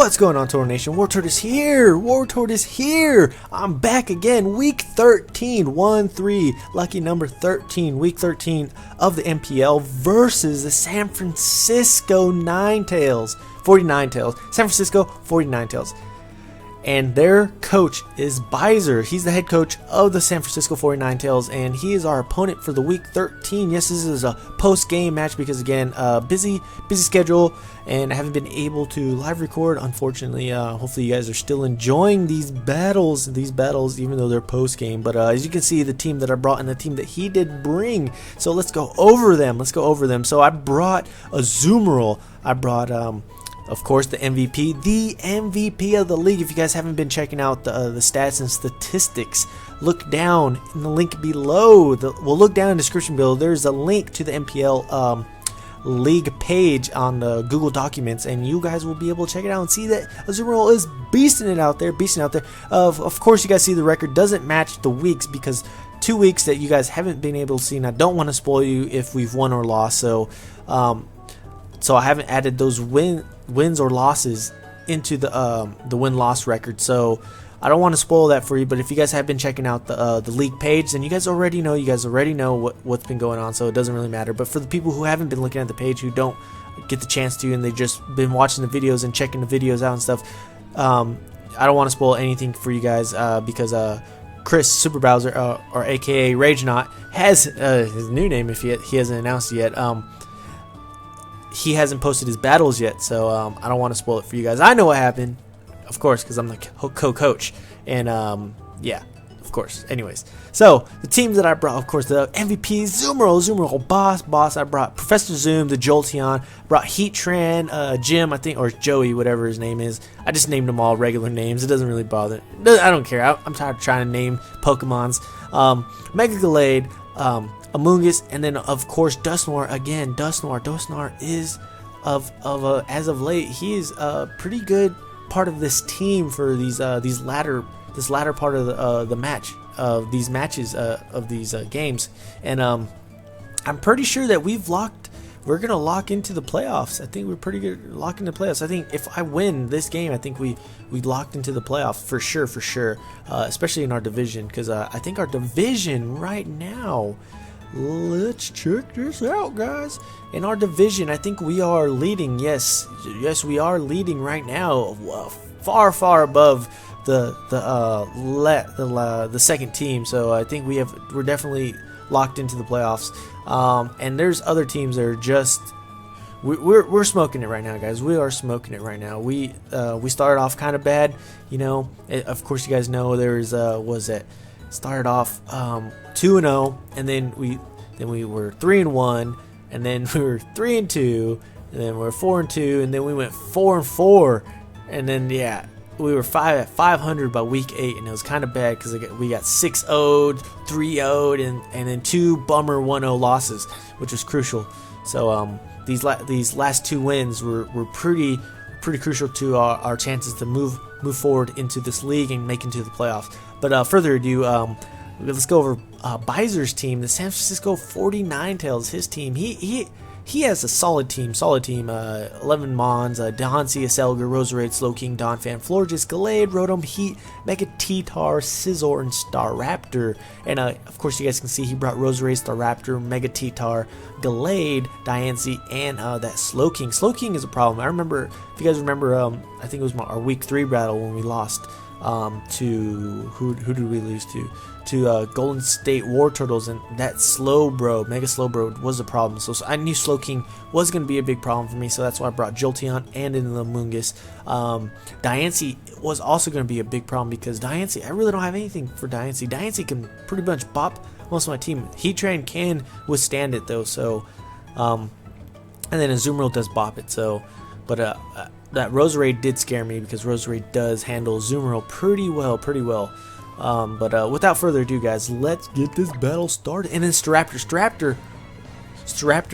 What's going on, TortleNation? Wartort is here! Wartort is here! I'm back again. Week 13, 1-3, lucky number 13, week 13 of the MPL versus the San Francisco 49Tales. San Francisco 49Tales. And their coach is Byser. He's the head coach of the San Francisco 49Tales, and he is our opponent for the week 13. Yes, this is a post-game match because, again, busy schedule, and I haven't been able to live record, unfortunately. Hopefully you guys are still enjoying these battles, even though they're post-game. But as you can see, the team that I brought and the team that he did bring. So let's go over them. So I brought a Zoomerl. I brought of course, the MVP of the league. If you guys haven't been checking out the stats and statistics, look down in the link below. We'll look down in the description below. There's a link to the MPL league page on the Google Documents, and you guys will be able to check it out and see that Zoomerl is beasting it out there. Of course, you guys see the record doesn't match the weeks because 2 weeks that you guys haven't been able to see, and I don't want to spoil you if we've won or lost. So I haven't added those wins or losses into the win-loss record. So I don't want to spoil that for you. But if you guys have been checking out the league page, then you guys already know what's been going on. So it doesn't really matter. But for the people who haven't been looking at the page, who don't get the chance to, and they've just been watching the videos and checking the videos out and stuff, I don't want to spoil anything for you guys because Chris Super Bowser, or AKA Ragenaut, has his new name if he hasn't announced it yet. He hasn't posted his battles yet, so I don't want to spoil it for you guys. I know what happened, of course, because I'm the co-coach, and yeah, of course. Anyways, so the teams that I brought, of course, the MVP Zoomerl, boss. I brought Professor Zoom, the Jolteon. I brought Heatran, Jim, I think, or Joey, whatever his name is. I just named them all regular names. It doesn't really bother. I don't care. I'm tired of trying to name Pokemons. Mega Gallade. Amoonguss, and then of course Dusknoir again. Dusknoir is as of late, he is a pretty good part of this team for this latter part of the match of these matches of these games, and I'm pretty sure that we're gonna lock into the playoffs. I think we're pretty good locked into playoffs. I think if I win this game, I think we locked into the playoffs for sure. Especially in our division, because I think our division right now. Let's check this out, guys. In our division, I think we are leading. Yes, we are leading right now, far above the second team. So I think we're definitely locked into the playoffs. And there's other teams that are just we're smoking it right now, guys. We are smoking it right now. We started off kind of bad, you know. Of course, you guys know started off 2-0, and then we were 3-1, and then we were 3-2, and then we were 4-2, and then we went 4-4, and then we were 500 by week 8, and it was kind of bad because we got 6-0'd, 3-0'd, and then 2 bummer 1-0 losses, which was crucial. So these last 2 wins were pretty crucial to our chances to move forward into this league and make into the playoffs. But further ado, let's go over Byser's team, the San Francisco 49Tales. His team, he has a solid team. 11 Mons, Dahansi, Aselga, Roserade, Slowking, Donphan, Florges, Gallade, Rotom, Heat, Mega T-Tar, Scizor, and Staraptor. And of course, you guys can see he brought Roserade, Staraptor, Mega T-Tar, Gallade, Diancie, and that Slowking. Slowking is a problem. I remember, if you guys remember, I think it was our week 3 battle when we lost to who did we lose to? To Golden State War Turtles, and that Mega Slowbro was a problem. So I knew Slowking was going to be a big problem for me, so that's why I brought Jolteon and in the Amoonguss. Diancie was also going to be a big problem because Diancie, I really don't have anything for Diancie. Diancie can pretty much bop most of my team. Heatran can withstand it though, so and then Azumarill does bop it. So, but that Roserade did scare me because Roserade does handle Azumarill pretty well. But without further ado, guys, let's get this battle started. And then Staraptor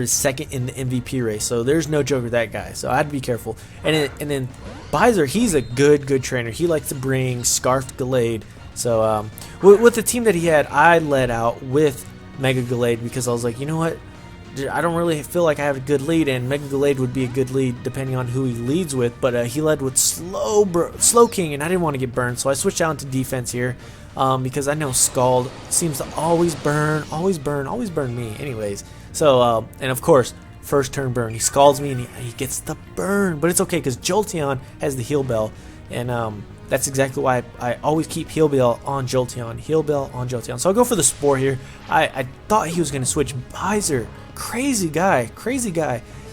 is second in the MVP race, so there's no joke with that guy. So I had to be careful. And then Byser, he's a good trainer. He likes to bring Scarfed Gallade. So with the team that he had, I led out with Mega Gallade because I was like, you know what? I don't really feel like I have a good lead, and Mega Gallade would be a good lead depending on who he leads with, but he led with Slow King, and I didn't want to get burned, so I switched out into defense here, because I know Scald seems to always burn me anyways. So, and of course, first turn burn, he scalds me, and he gets the burn, but it's okay, because Jolteon has the heal bell, and that's exactly why I always keep heal bell on Jolteon, so I'll go for the Spore here. I thought he was going to switch Byser. Crazy guy.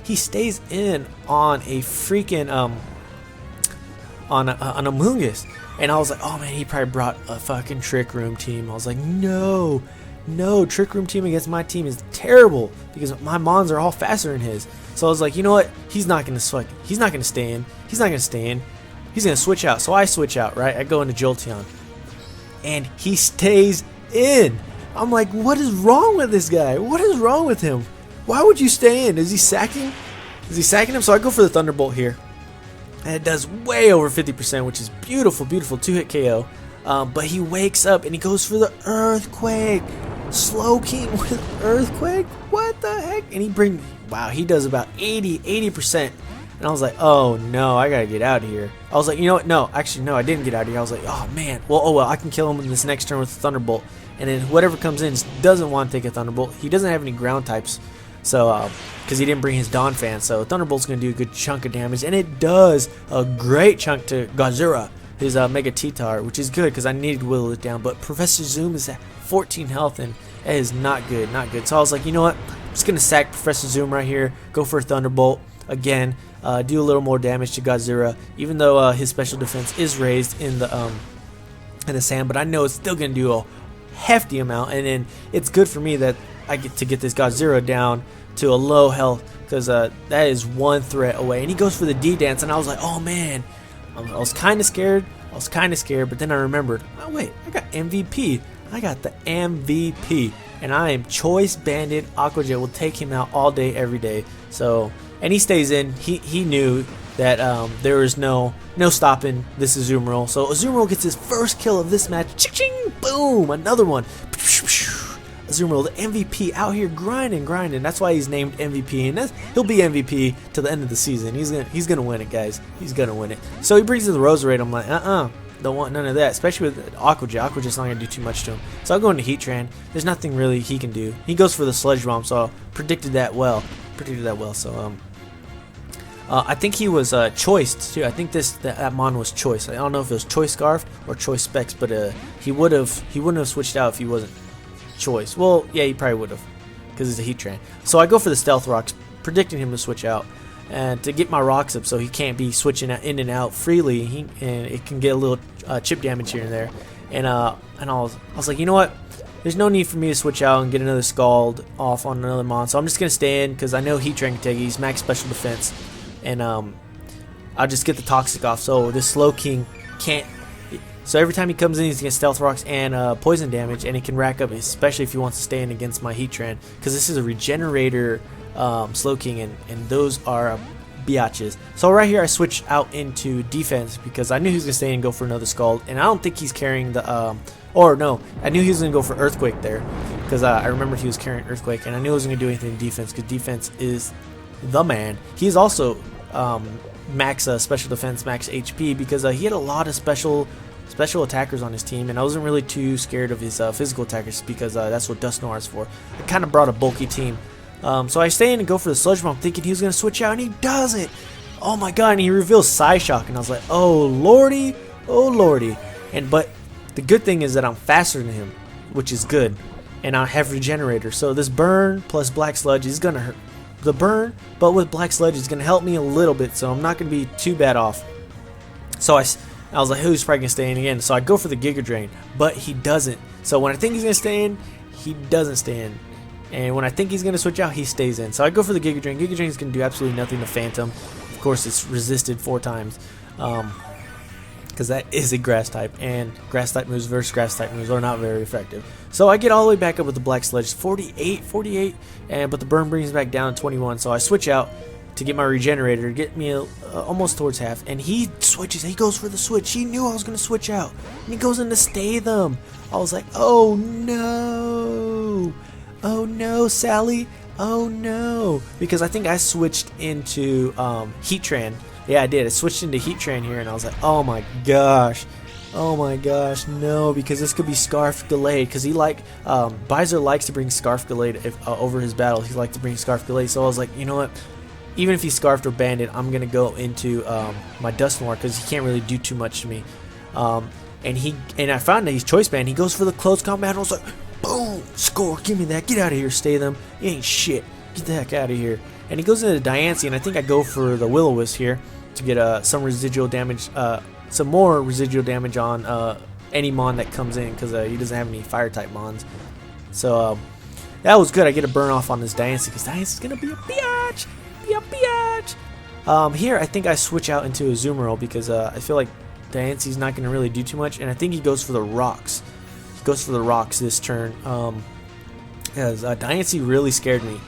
He stays in on a freaking on a Amoonguss, and I was like, oh man, he probably brought a fucking Trick Room team. I was like, no, Trick Room team against my team is terrible because my mons are all faster than his. So I was like, you know what? He's not gonna stay in. He's gonna switch out. So I switch out, right? I go into Jolteon, and he stays in. I'm like, what is wrong with this guy? What is wrong with him? Why would you stay in? Is he sacking him? So I go for the Thunderbolt here, and it does way over 50%, which is beautiful, 2-hit KO. But he wakes up and he goes for the Earthquake. Slow King with Earthquake? What the heck? And he does about 80%. And I was like, oh no, I gotta get out of here. I was like, you know what? No, actually, no, I didn't get out of here. I was like, oh man, well, I can kill him in this next turn with the Thunderbolt. And then whatever comes in doesn't want to take a Thunderbolt. He doesn't have any ground types, so because he didn't bring his Dawn Fan. So Thunderbolt's gonna do a good chunk of damage, and it does a great chunk to Godzilla, his Mega T-Tar, which is good because I needed to whittle it down. But Professor Zoom is at 14 health, and it is not good, So I was like, you know what? I'm just gonna sack Professor Zoom right here, go for a Thunderbolt again, do a little more damage to Godzilla, even though his special defense is raised in the sand. But I know it's still gonna do a hefty amount, and then it's good for me that I get to get this Godzilla down to a low health, because that is one threat away. And he goes for the D-Dance, and I was like, oh man, I was kind of scared, but then I remembered, oh wait, I got MVP. I got the MVP, and I am Choice Banded Aqua Jet. Will take him out all day, every day. So, and he stays in. He knew that there was no stopping this Azumarill. So Azumarill gets his first kill of this match. Ching, boom, another one. Azumarill, the MVP, out here grinding. That's why he's named MVP, and he'll be MVP till the end of the season. He's gonna win it, guys. He's gonna win it. So he brings in the Roserade. I'm like, don't want none of that, especially with Aqua Jet. Aqua Jet's not gonna do too much to him. So I'll go into Heatran. There's nothing really he can do. He goes for the Sludge Bomb, so I predicted that well. So I think he was choiced too. I think that mon was choice. I don't know if it was Choice Scarf or Choice Specs, but he wouldn't have switched out if he wasn't choice. Well, yeah, he probably would have, because it's a Heatran. So I go for the Stealth Rocks, predicting him to switch out, and to get my rocks up so he can't be switching in and out freely, and it can get a little chip damage here and there. And I was like, you know what? There's no need for me to switch out and get another Scald off on another mon, so I'm just gonna stay in because I know Heatran can take it. He's max special defense, and I'll just get the Toxic off. So this Slow King can't. So every time he comes in, he's gonna Stealth Rocks and poison damage, and it can rack up, especially if he wants to stay in against my Heatran, because this is a Regenerator Slow King, and those are biatches. So right here I switch out into defense because I knew he was gonna stay and go for another Scald, and I don't think he's carrying the or no, I knew he was gonna go for Earthquake there because I remembered he was carrying Earthquake, and I knew he wasn't gonna do anything in defense because defense is the man. He's also max special defense, max HP, because he had a lot of special attackers on his team, and I wasn't really too scared of his physical attackers because that's what Dust Noir is for. I kind of brought a bulky team. So I stay in and go for the Sludge Bomb, thinking he was going to switch out, and he does it. Oh my god, and he reveals Psyshock, and I was like, oh lordy. But the good thing is that I'm faster than him, which is good, and I have Regenerator. So this burn plus Black Sludge is going to hurt. The burn, but with Black Sludge, is going to help me a little bit, so I'm not going to be too bad off. So I was like, who's probably going to stay in again? So I go for the Giga Drain, but he doesn't. So when I think he's going to stay in, he doesn't stay in. And when I think he's going to switch out, he stays in. So I go for the Giga Drain. Giga Drain is going to do absolutely nothing to Phantom. Of course, it's resisted 4 times. Because that is a Grass type. And Grass type moves versus Grass type moves are not very effective. So I get all the way back up with the Black Sludge. 48. But the burn brings me back down to 21. So I switch out to get my Regenerator, to get me almost towards half. And he switches. He goes for the switch. He knew I was going to switch out. And he goes in to stay them. I was like, oh no. Oh no, Sally. Oh no, because I think I switched into Heatran. Yeah, I did. I switched into Heatran here, and I was like, oh my gosh. Oh my gosh, no, because this could be Scarf delayed, because Byser likes to bring Scarf delayed over his battles. He likes to bring Scarf delayed, so I was like, you know what, even if he's Scarfed or Banded, I'm going to go into my Dusknoir, because he can't really do too much to me. And I found that he's Choice Band. He goes for the close combat, and I was like, boom, score, give me that, get out of here, stay them, you ain't shit, get the heck out of here. And he goes into Diancie, and I think I go for the Will-O-Wisp here to get some residual damage, some more residual damage on any Mon that comes in, because he doesn't have any fire type Mons. So that was good. I get a burn off on this Diancie, because Diancie's gonna be a biatch, here I think I switch out into a Azumarill, because I feel like Diancie's not gonna really do too much, and I think he goes for the rocks. He goes for the rocks this turn, because Diancie really scared me.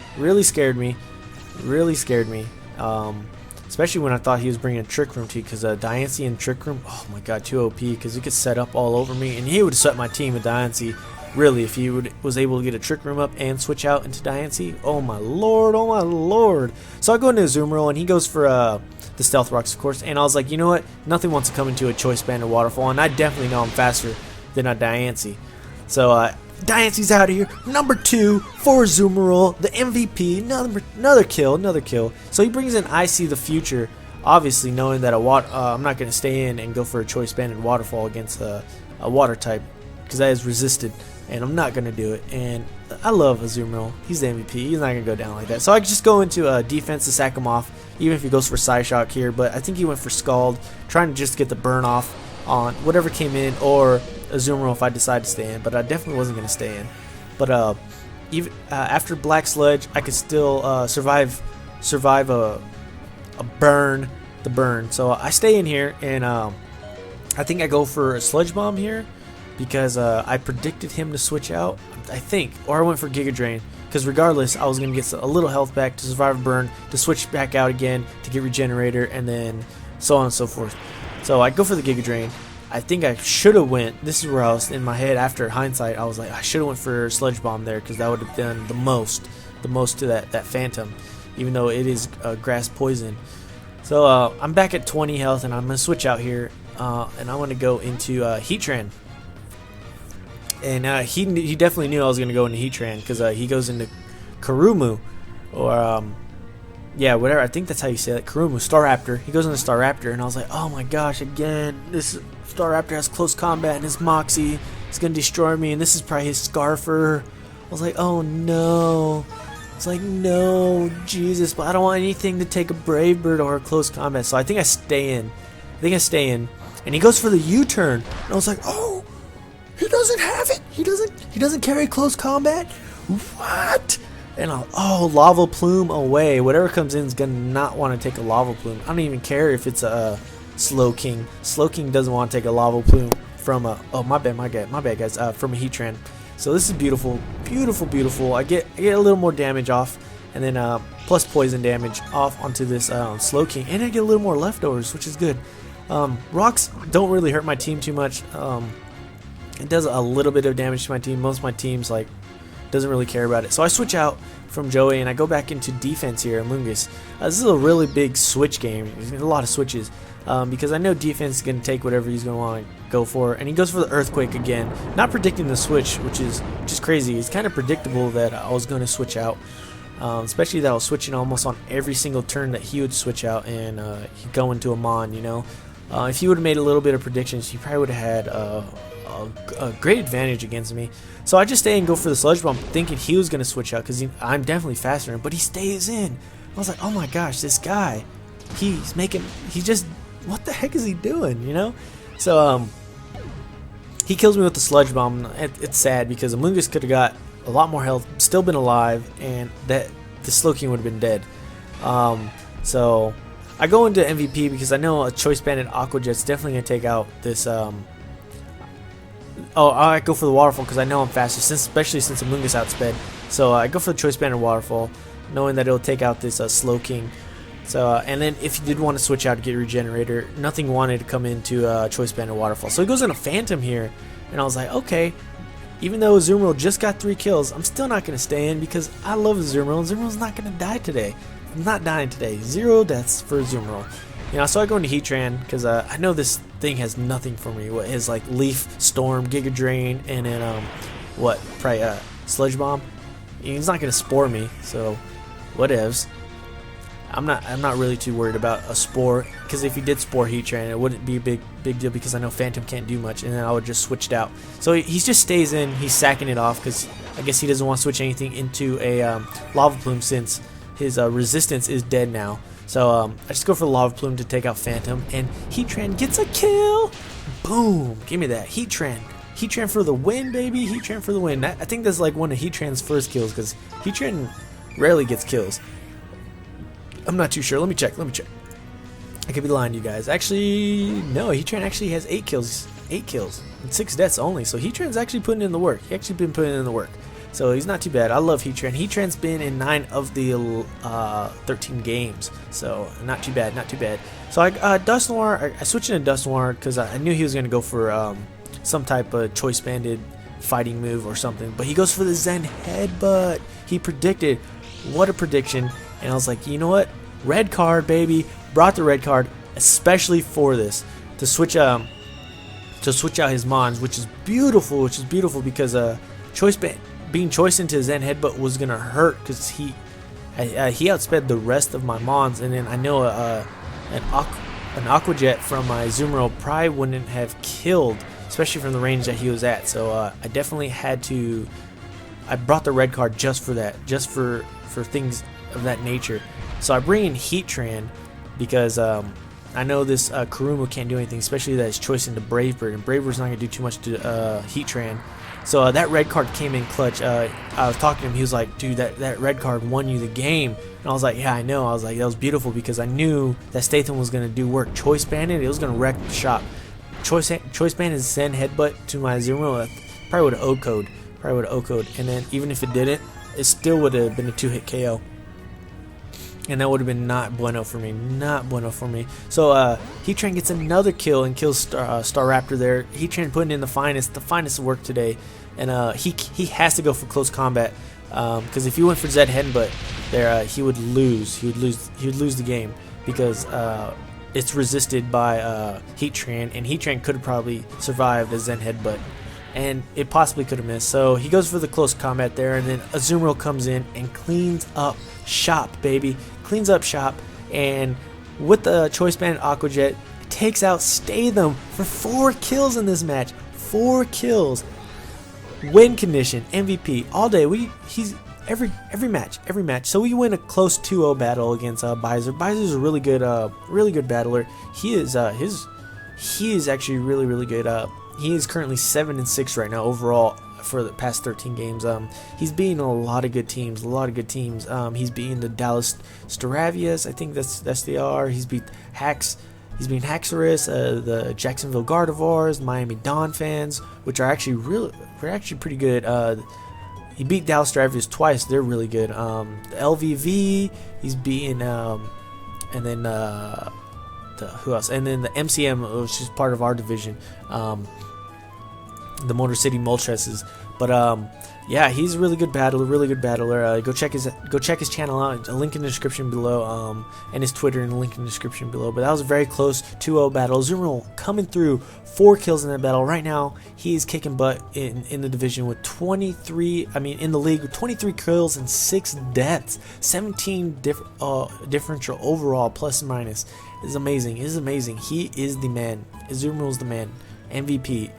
Especially when I thought he was bringing a Trick Room to you, because Diancie and Trick Room, oh my god, too OP, because he could set up all over me, and he would have set my team with Diancie, really, if he was able to get a Trick Room up and switch out into Diancie. Oh my lord, oh my lord. So I go into Azumarill, and he goes for the Stealth Rocks, of course, and I was like, you know what, nothing wants to come into a Choice Band or Waterfall, and I definitely know I'm faster than a Diancie. So Diancie's out of here. Number 2 for Azumarill, the MVP. Another kill. So he brings in I See the Future, obviously knowing that I'm not going to stay in and go for a Choice Band and Waterfall against a Water type, because that is resisted, and I'm not going to do it. And I love Azumarill. He's the MVP. He's not going to go down like that. So I just go into defense to sack him off, even if he goes for Psyshock here. But I think he went for Scald, trying to just get the burn off on whatever came in, or Azumarill if I decide to stay in, but I definitely wasn't going to stay in. But even after Black Sludge, I could still survive the burn. So I stay in here, and I think I go for a Sludge Bomb here, because I predicted him to switch out, I think, or I went for Giga Drain, because regardless, I was going to get a little health back to survive a burn, to switch back out again, to get Regenerator, and then so on and so forth. So I go for the Giga Drain. I think I should have went, this is where I was in my head after hindsight, I was like, I should have went for Sludge Bomb there, because that would have done the most to that Phantom, even though it is grass poison. So I'm back at 20 health, and I'm going to switch out here, and I want to go into Heatran. And he definitely knew I was going to go into Heatran, because he goes into Kurumu, or yeah, whatever, I think that's how you say it, Kurumu, Staraptor. He goes into Staraptor, and I was like, oh my gosh, again, this Staraptor has close combat, and his Moxie is going to destroy me, and this is probably his Scarfer. I was like, oh no. It's like, no, Jesus, but I don't want anything to take a Brave Bird or a close combat, so I think I stay in. And he goes for the U-turn, and I was like, oh, he doesn't have it. He doesn't carry close combat? What? And Lava Plume away. Whatever comes in is gonna not want to take a Lava Plume. I don't even care if it's a Slowking. Slowking doesn't want to take a Lava Plume from a my bad guys, from a Heatran. So this is beautiful. I get a little more damage off, and then plus poison damage off onto this Slowking, and I get a little more leftovers, which is good. Rocks don't really hurt my team too much. It does a little bit of damage to my team. Most of my teams doesn't really care about it. So I switch out from Joey, and I go back into defense here, Amoonguss. This is a really big switch game. There's a lot of switches, because I know defense is going to take whatever he's going to want to go for, and he goes for the Earthquake again. Not predicting the switch, which is crazy. It's kind of predictable that I was going to switch out, especially that I was switching almost on every single turn that he would switch out, and he'd go into a Mon, you know. If he would have made a little bit of predictions, he probably would have had a great advantage against me. So I just stay and go for the Sludge Bomb, thinking he was going to switch out, because I'm definitely faster than him, but he stays in. I was like, oh my gosh, this guy, what the heck is he doing, you know? So he kills me with the Sludge Bomb. It's sad, because Amoonguss could have got a lot more health, still been alive, and the Slowking would have been dead. So I go into MVP, because I know a Choice Banded Aqua Jet's definitely going to take out this I go for the Waterfall, because I know I'm faster, especially since Amoonguss outsped. So I go for the Choice Banded Waterfall, knowing that it'll take out this Slowking. So and then if you did want to switch out to get Regenerator, nothing wanted to come into Choice Banded Waterfall. So he goes in a Phantom here, and I was like, okay, even though Azumarill just got 3 kills, I'm still not going to stay in because I love Azumarill. Azumarill's not going to die today. I'm not dying today. 0 deaths for Azumarill. You know, so I go into Heatran because I know this thing has nothing for me. What is like Leaf, Storm, Giga Drain, and then probably Sludge Bomb. He's not going to spore me, so whatevs. I'm not really too worried about a spore, because if he did spore Heatran, it wouldn't be a big deal because I know Phantom can't do much, and then I would just switch it out. So he just stays in. He's sacking it off because I guess he doesn't want to switch anything into a Lava Plume since his resistance is dead now. So I just go for the Lava Plume to take out Phantom, and Heatran gets a kill. Boom! Give me that Heatran. Heatran for the win, baby. Heatran for the win. I think that's like one of Heatran's first kills because Heatran rarely gets kills. I'm not too sure. Let me check. I could be lying to you guys. Actually, no. Heatran actually has 8 kills. 8 kills. And 6 deaths only. So Heatran's actually putting in the work. He actually been putting in the work. So he's not too bad. I love Heatran. Heatran's been in 9 of the 13 games. So not too bad. Not too bad. So I Dusknoir. I switched into Dusknoir because I knew he was going to go for some type of choice banded fighting move or something. But he goes for the Zen Headbutt. He predicted. What a prediction. And I was like, you know what? Red card, baby. Brought the red card, especially for this. To switch out his Mons, which is beautiful. Because being choiced into Zen Headbutt was gonna hurt because he outsped the rest of my Mons, and then I know an Aqua Jet from my Azumarill probably wouldn't have killed, especially from the range that he was at. So I definitely had to. I brought the red card just for that, just for things of that nature. So I bring in Heatran because I know this Kuruma can't do anything, especially that it's choice into Brave Bird, and Brave Bird's not going to do too much to Heatran. So that red card came in clutch. I was talking to him, he was like, dude, that red card won you the game. And I was like, yeah, I know. I was like, that was beautiful because I knew that Stahz was going to do work. Choice banded, it was going to wreck the shop. Choice band is Zen Headbutt to my Azumarill. Probably would have O-code. And then even if it didn't, it still would have been a 2-hit KO. And that would have been not bueno for me. So Heatran gets another kill and kills Staraptor there. Heatran putting in the finest work today. And he has to go for close combat. Because if he went for Zed Headbutt there, he would lose. He would lose the game. Because it's resisted by Heatran. And Heatran could have probably survived a Zen Headbutt. And it possibly could have missed. So he goes for the close combat there, and then Azumarill comes in and cleans up shop, baby. Cleans up shop, and with the choice band Aqua Jet, takes out Stahz for 4 kills in this match. 4 kills. Win condition, MVP all day. He's every match. So we win a close 2-0 battle against Byser. Byser's a really good battler. He is actually really good. He is currently 7-6 right now overall for the past 13 games. He's beaten a lot of good teams. He's beaten the Dallas Staravias, I think that's the R. He's beat Hax. He's beaten Haxorus, the Jacksonville Gardevoirs, Miami Dolphins, which are actually pretty good. He beat Dallas Staravias twice. They're really good. The LVV. He's beaten, and then who else? And then the MCM, which is part of our division. The Motor City Moltres. But yeah, he's a really good battler. Go check his channel out. A link in the description below, and his Twitter in the link in the description below. But that was a very close 2-0 battle. Azumarill coming through, 4 kills in that battle. Right now, he is kicking butt in the division with 23. I mean, in the league with 23 kills and 6 deaths, 17 differential overall, plus and minus. It's amazing. He is the man. Azumarill's the man. MVP.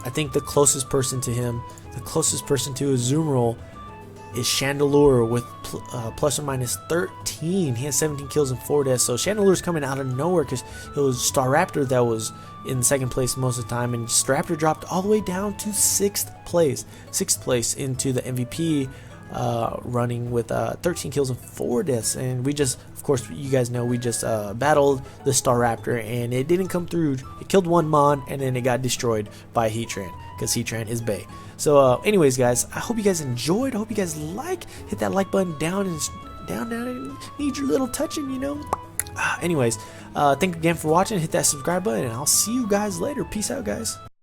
I think the closest person to him, the closest person to Azumarill, is Chandelure with plus or minus 13. He has 17 kills and 4 deaths. So Chandelure's coming out of nowhere because it was Staraptor that was in second place most of the time, and Staraptor dropped all the way down to 6th place into the MVP running with 13 kills and 4 deaths. And we just, of course, you guys know, we just battled the Staraptor, and it didn't come through. It killed one Mon, and then it got destroyed by Heatran, because Heatran is Bay. So anyways, guys, I hope you guys enjoyed. I hope you guys hit that like button down, need your little touching, you know. Anyways, thank you again for watching. Hit that subscribe button, and I'll see you guys later. Peace out, guys.